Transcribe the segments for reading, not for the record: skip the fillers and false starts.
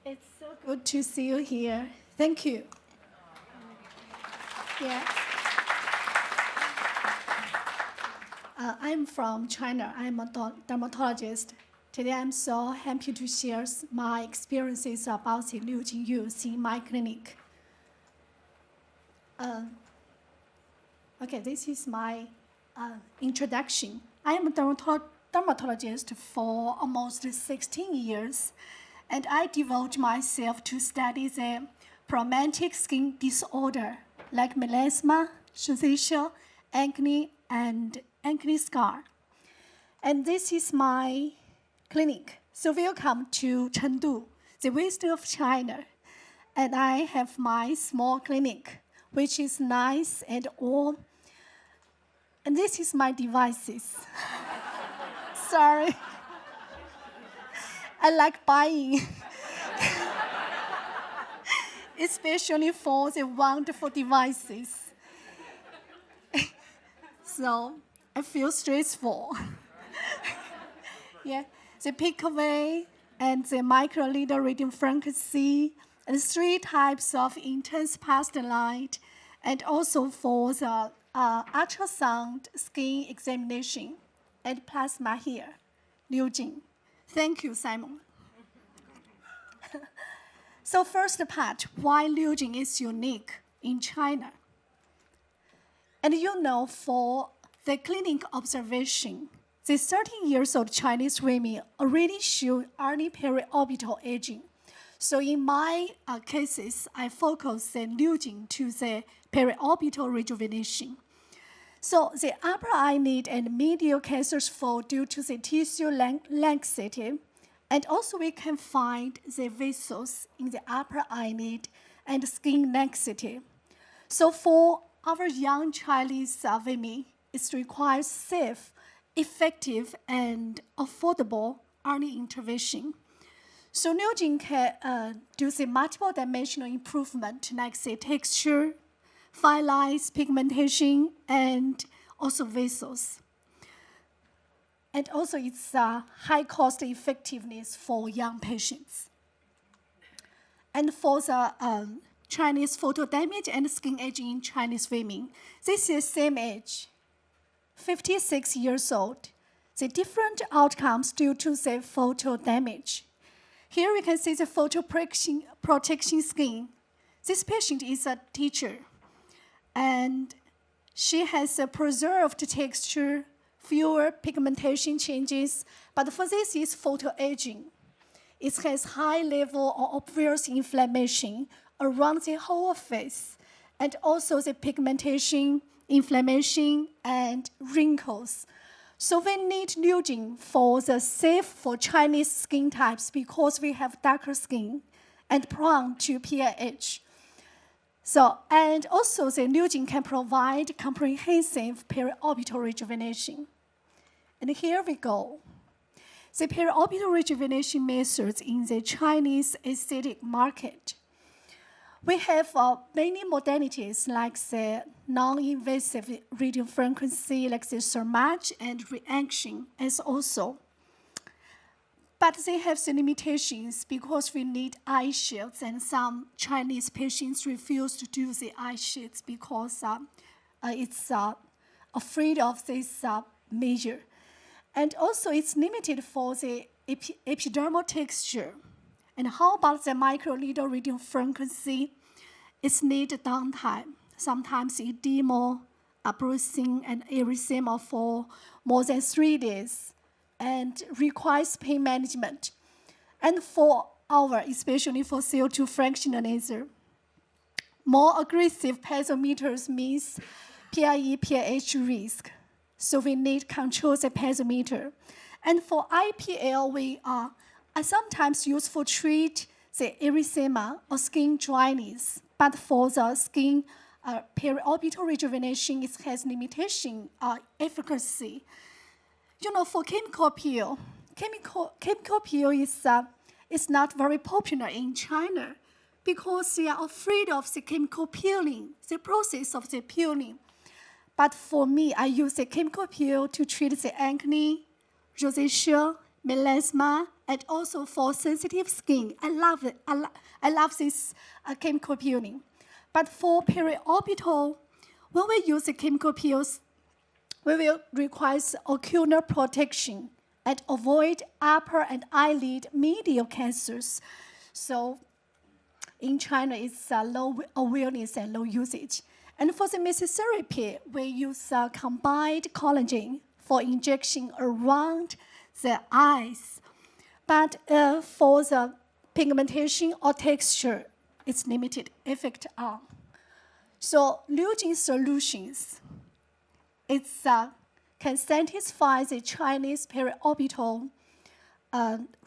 It's so good to see you here. Thank you. Yeah. I'm from China. I'm a dermatologist. Today, I'm so happy to share my experiences about the NeoGen use in my clinic. Okay, this is my introduction. I am a dermatologist for almost 16 years, and I devote myself to study the problematic skin disorder like melasma, rosacea, acne, and acne scar. And this is my clinic. So welcome to Chengdu, the west of China. And I have my small clinic, which is nice and all. And this is my devices. Sorry. I like buying, especially for the wonderful devices. So I feel stressful. Yeah, the peak away and the micro-leader reading frequency, and 3 types of intense past light, and also for the ultrasound skin examination, and plasma here, NeoGen. Thank you, Simon. So first part, why NeoGen is unique in China. And you know, for the clinic observation, the 13 years old Chinese women already show early periorbital aging. So in my cases, I focus the NeoGen to the periorbital rejuvenation. So the upper eyelid and medial cancers fall due to the tissue laxity, and also we can find the vessels in the upper eyelid and skin laxity. So for our young Chinese women, it requires safe, effective, and affordable early intervention. So NeoGen can do the multiple dimensional improvement like the texture, fine lines, pigmentation, and also vessels. And also it's high cost effectiveness for young patients. And for the Chinese photo damage and skin aging in Chinese women, this is same age, 56 years old. The different outcomes due to the photo damage. Here we can see the photo protection skin. This patient is a teacher, and she has a preserved texture, fewer pigmentation changes, but for this is photo aging. It has high level of obvious inflammation around the whole face, and also the pigmentation, inflammation, and wrinkles. So we need NeoGen for the safe for Chinese skin types because we have darker skin and prone to PIH. So, and also the NeoGen can provide comprehensive periorbital rejuvenation. And here we go. The periorbital rejuvenation methods in the Chinese aesthetic market. We have many modalities like the non-invasive radio frequency, like the thermage and reaction as also. But they have the limitations because we need eye shields, and some Chinese patients refuse to do the eye shields because it's afraid of this measure. And also it's limited for the epidermal texture. And how about the micro-needle reading frequency? It's need downtime. Sometimes edema, bruising, and erythema for more than 3 days, and requires pain management. And 4 hours, especially for CO2 fractional laser. More aggressive piezometers means PIE, PIH risk. So we need control the piezometer. And for IPL, I sometimes use for treat the erythema or skin dryness. But for the skin periorbital rejuvenation, it has limitation efficacy. You know, for chemical peel, chemical peel is not very popular in China because they are afraid of the chemical peeling, the process of the peeling. But for me, I use the chemical peel to treat the acne, rosacea, melasma, and also for sensitive skin. I love it. I love this chemical peeling. But for periorbital, when we use the chemical peels, we will require ocular protection and avoid upper and eyelid medial cancers. So in China, it's low awareness and low usage. And for the mesotherapy, we use combined collagen for injection around the eyes. But for the pigmentation or texture, it's limited effect on. So NeoGen solutions, can satisfy the Chinese periorbital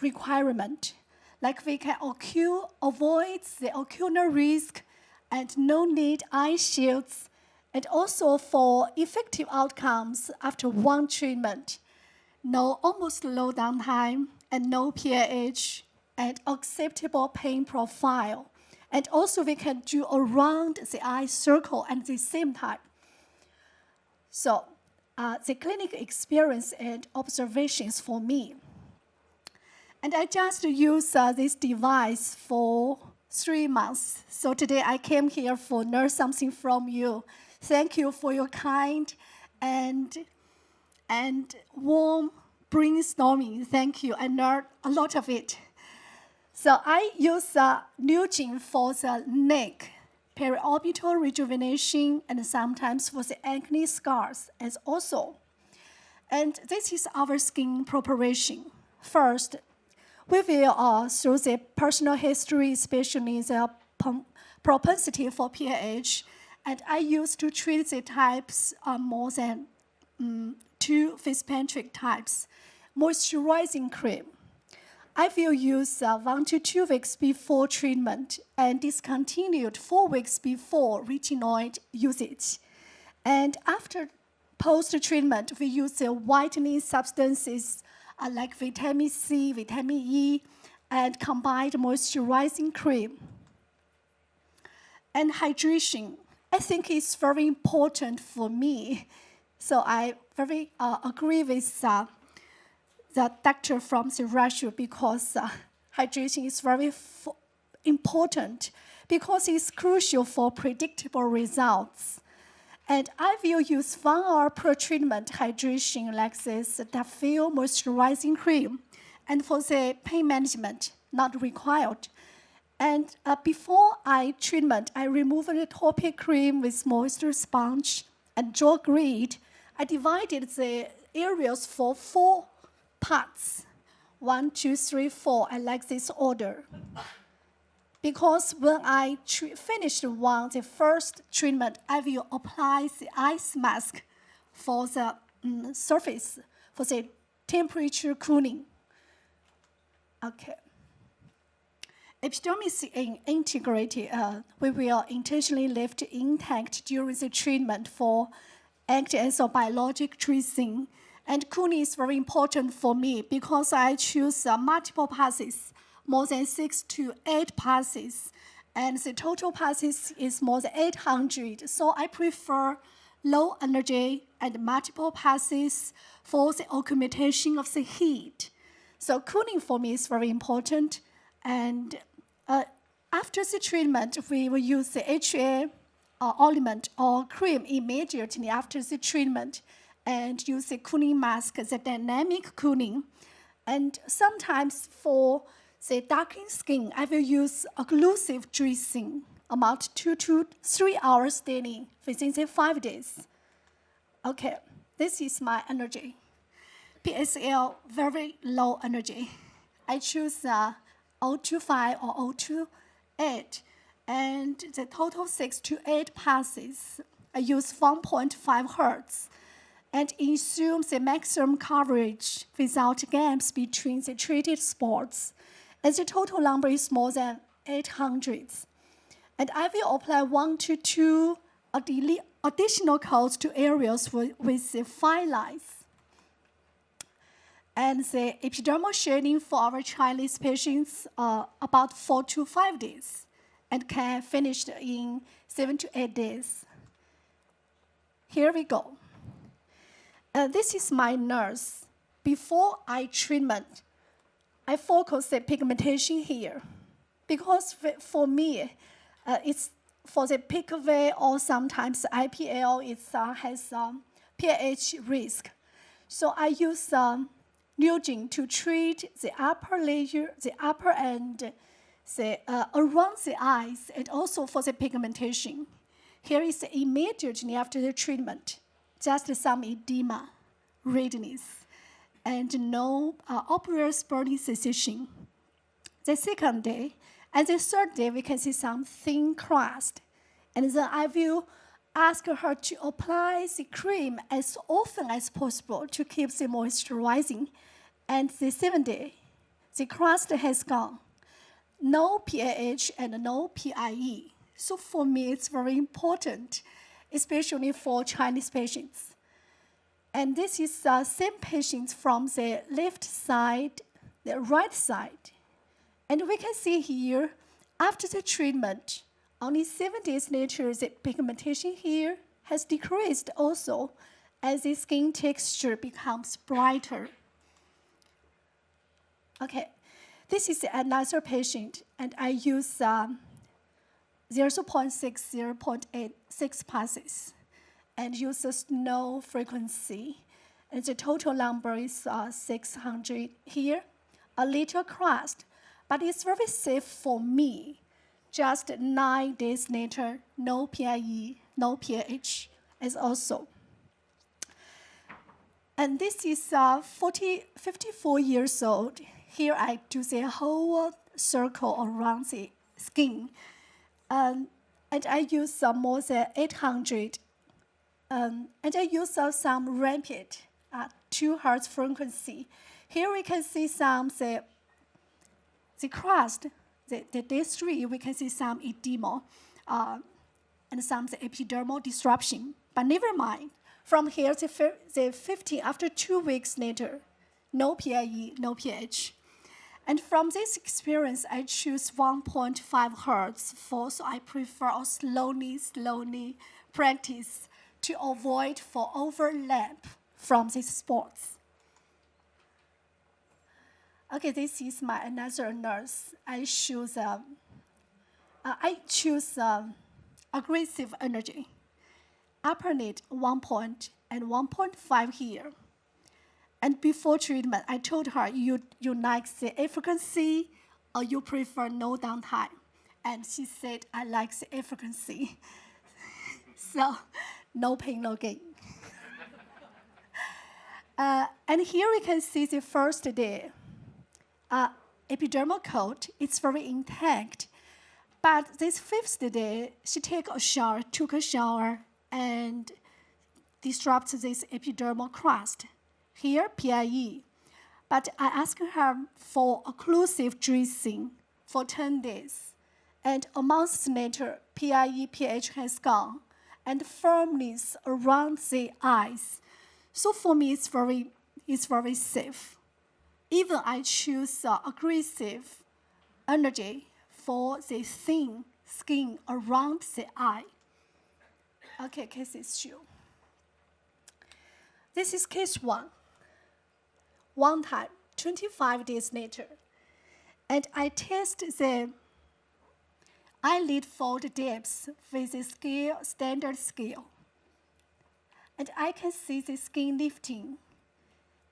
requirement. Like we can avoid the ocular risk and no need eye shields, and also for effective outcomes after one treatment. Almost low downtime and no PAH and acceptable pain profile. And also we can do around the eye circle at the same time. So the clinical experience and observations for me. And I just used this device for 3 months. So today I came here for learn something from you. Thank you for your kind and warm brainstorming. Thank you. I learned a lot of it. So I use NeoGen for the neck, periorbital rejuvenation, and sometimes for the acne scars as also. And this is our skin preparation. First, we will, through the personal history, especially the propensity for PAH, and I used to treat the types more than 2 Fitzpatrick types. Moisturizing cream. I will use 1 to 2 weeks before treatment and discontinued 4 weeks before retinoid usage. And after post-treatment, we use the whitening substances like vitamin C, vitamin E, and combined moisturizing cream. And hydration, I think is very important for me. So I very agree with the doctor from the Russia because hydration is very important because it's crucial for predictable results. And I will use 1 hour per treatment hydration like this, Dafil moisturizing cream. And for the pain management, not required. And before treatment, I remove the topic cream with moisture sponge and jaw grid. I divided the areas for 4 parts. 1, 2, 3, 4. I like this order. Because when I finish the first treatment, I will apply the ice mask for the surface, for the temperature cooling. Okay. Epidermis integrity, we will intentionally leave intact during the treatment for act as a biologic tracing. And cooling is very important for me because I choose multiple passes, more than 6 to 8 passes, and the total passes is more than 800. So I prefer low energy and multiple passes for the accumulation of the heat. So cooling for me is very important. And after the treatment, we will use the HA ointment or cream immediately after the treatment and use the cooling mask, the dynamic cooling. And sometimes for the darkened skin, I will use occlusive dressing, about 2 to 3 hours daily within the 5 days. Okay, this is my energy. PSL, very low energy. I choose 025 or 028, and the total 6 to 8 passes. I use 1.5 hertz and assume the maximum coverage without gaps between the treated spots. And the total number is more than 800. And I will apply 1 to 2 additional coats to areas with the fine lines. And the epidermal shading for our Chinese patients about 4 to 5 days and can finish in 7 to 8 days. Here we go. This is my nurse. Before eye treatment, I focus the pigmentation here because for me, it's for the PICV or sometimes IPL, it has pH risk. So I use NeoGen to treat the upper layer, the upper end, around the eyes, and also for the pigmentation. Here is immediately after the treatment, just some edema, redness, and no obvious burning sensation. The second day, and the third day, we can see some thin crust. And then I will ask her to apply the cream as often as possible to keep the moisturizing. And the seventh day, the crust has gone. No PAH and no PIE. So for me, it's very important, especially for Chinese patients. And this is the same patients from the left side, the right side. And we can see here, after the treatment, only 7 days later, the pigmentation here has decreased also as the skin texture becomes brighter. Okay, this is another patient, and I use 0.6, 0.86 passes and uses no frequency. And the total number is 600 here, a little crust, but it's very safe for me. Just 9 days later, no PIE, no PH as also. And this is 54 years old. Here I do the whole circle around the skin. And I use more than 800. And I use some rapid 2 Hz frequency. Here we can see some the crust. The day 3, we can see some edema and some the epidermal disruption. But never mind. From here, the 15, after 2 weeks later, no PIE, no pH. And from this experience, I choose 1.5 Hertz so I prefer a slowly practice to avoid for overlap from these sports. Okay, this is my another nurse. I choose aggressive energy. Upper need 1 point and 1.5 here. And before treatment, I told her, you like the efficacy or you prefer no downtime? And she said, I like the efficacy. So, no pain, no gain. And here we can see the first day. Epidermal coat, it's very intact. But this 5th day, she took a shower, and disrupted this epidermal crust. Here, PIE. But I asked her for occlusive dressing for 10 days. And a month later, PIE pH has gone, and firmness around the eyes. So for me, it's very safe. Even I choose aggressive energy for the thin skin around the eye. Okay, cases 2. This is case 1. One time, 25 days later. And I test the eyelid fold depth with the standard scale. And I can see the skin lifting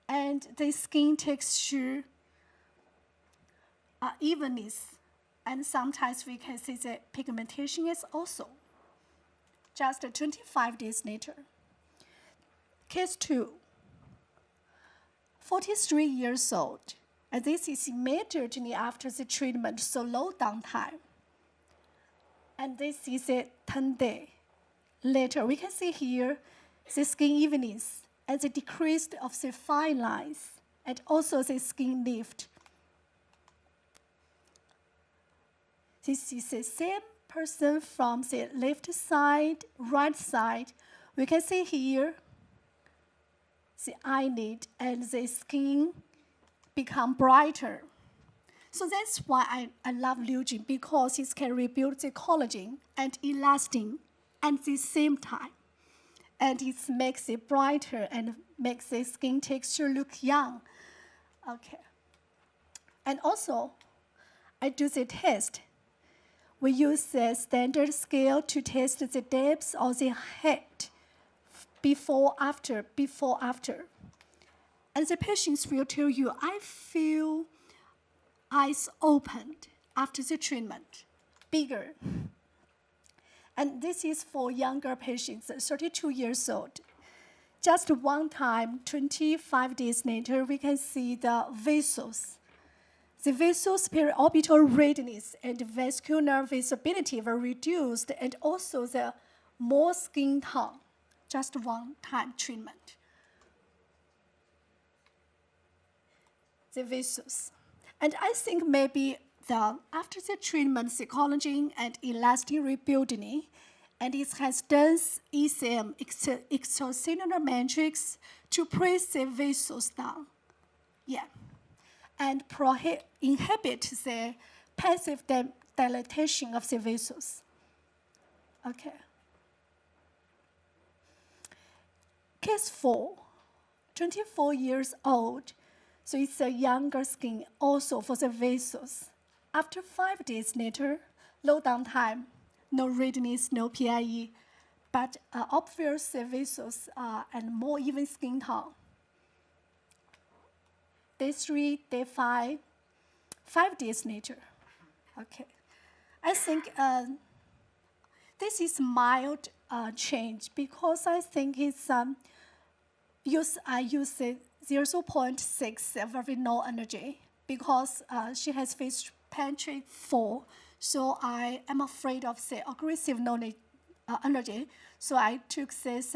and the skin texture evenness. And sometimes we can see the pigmentation is also. Just 25 days later. Case 2, 43 years old. And this is immediately after the treatment, so low downtime. And this is a 10 day later. We can see here the skin evenness and the decrease of the fine lines, and also the skin lift. This is the same person from the left side, right side. We can see here the eyelid and the skin become brighter. So that's why I love NeoGen, because it can rebuild the collagen and elastin at the same time. And it makes it brighter and makes the skin texture look young. Okay. And also, I do the test. We use the standard scale to test the depth of the head before, after. And the patients will tell you, I feel eyes opened after the treatment, bigger. And this is for younger patients, 32 years old. Just one time, 25 days later, we can see the vessels. The vessels' periorbital redness and vascular visibility were reduced, and also the more skin tone, just one-time treatment. The vessels. And I think maybe after the treatment, the collagen and elastin rebuilding, and it has done ECM, extracellular matrix, to press the vessels down. Yeah. And inhibit the passive dilatation of the vessels. Okay. Case 4, 24 years old. So it's a younger skin also for the vessels. After 5 days later, low downtime, no redness, no PIE, but obvious vessels and more even skin tone. Day 3, day 5, 5 days later. Okay. I think this is mild change because I think it's I use the 0.6 very low energy because she has faced pantry 4, so I am afraid of the aggressive energy. So I took this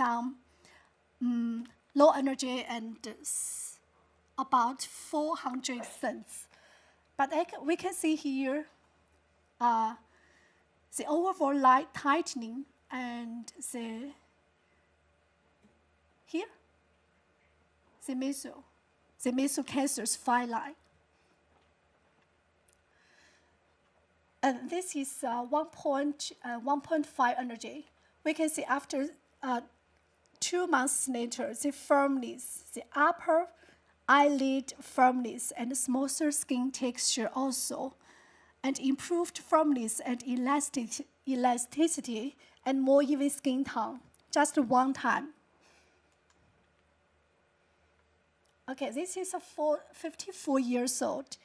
low energy and about 400 cents. But we can see here the overall light tightening and the meso cancers phyli. And this is 1.5 energy. We can see after 2 months later, the firmness, the upper eyelid firmness and smoother skin texture also, and improved firmness and elasticity and more even skin tone, just one time. Okay, this is a 54 years old,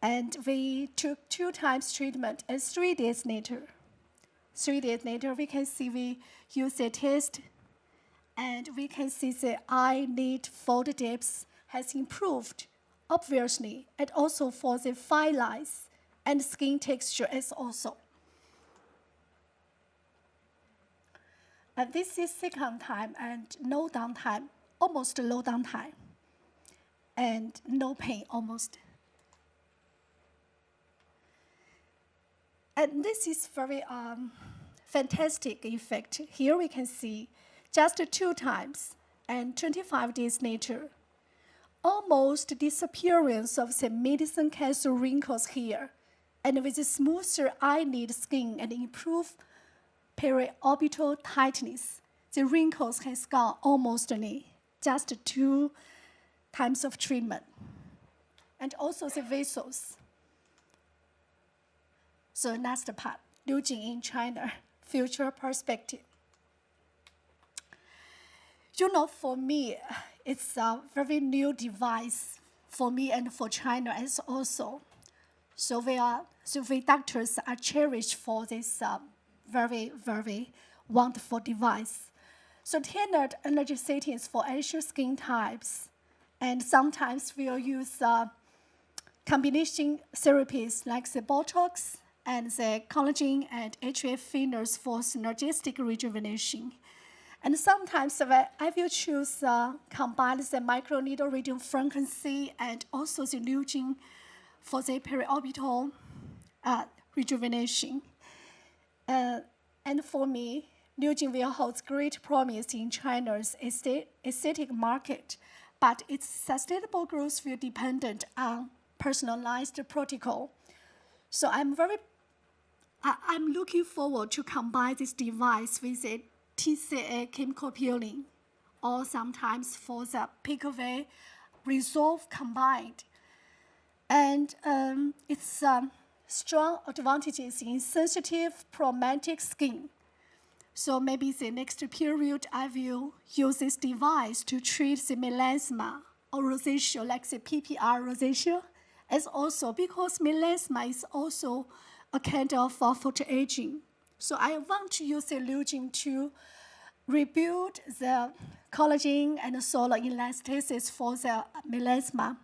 and we took 2 times treatment, and 3 days later, we can see we use the test, and we can see the eyelid fold depth has improved, obviously, and also for the fine lines and skin texture as also. And this is second time and no downtime, almost low downtime, and no pain almost. And this is very fantastic effect. Here we can see just 2 times and 25 days later, almost disappearance of the medicine cancer wrinkles here, and with a smoother eyelid skin and improved periorbital tightness, the wrinkles has gone almost just 2 times of treatment. And also the vessels. So last part, NeoGen in China, future perspective. You know, for me, it's a very new device for me and for China as also. So we doctors are cherished for this very, very wonderful device. So tailored energy settings for Asian skin types. And sometimes we'll use combination therapies like the Botox and the collagen and HF fillers for synergistic rejuvenation. And sometimes I will choose combine the microneedle radium frequency and also the NeoGen for the periorbital rejuvenation. And for me, NeoGen will hold great promise in China's aesthetic market, but its sustainable growth will depend on personalized protocol. So I'm looking forward to combine this device with a TCA chemical peeling, or sometimes for the Picovay Resolve combined. And its strong advantages in sensitive problematic skin. So maybe the next period, I will use this device to treat the melasma or rosacea, like the PPR rosacea. As also because melasma is also a kind of photoaging. So I want to use the NeoGen to rebuild the collagen and solar elasticity for the melasma,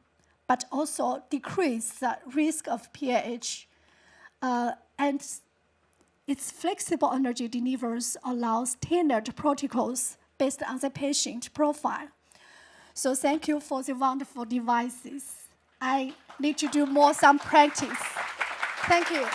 but also decrease the risk of PAH. And its flexible energy delivers allows tailored protocols based on the patient profile. So thank you for the wonderful devices. I need to do some practice. Thank you.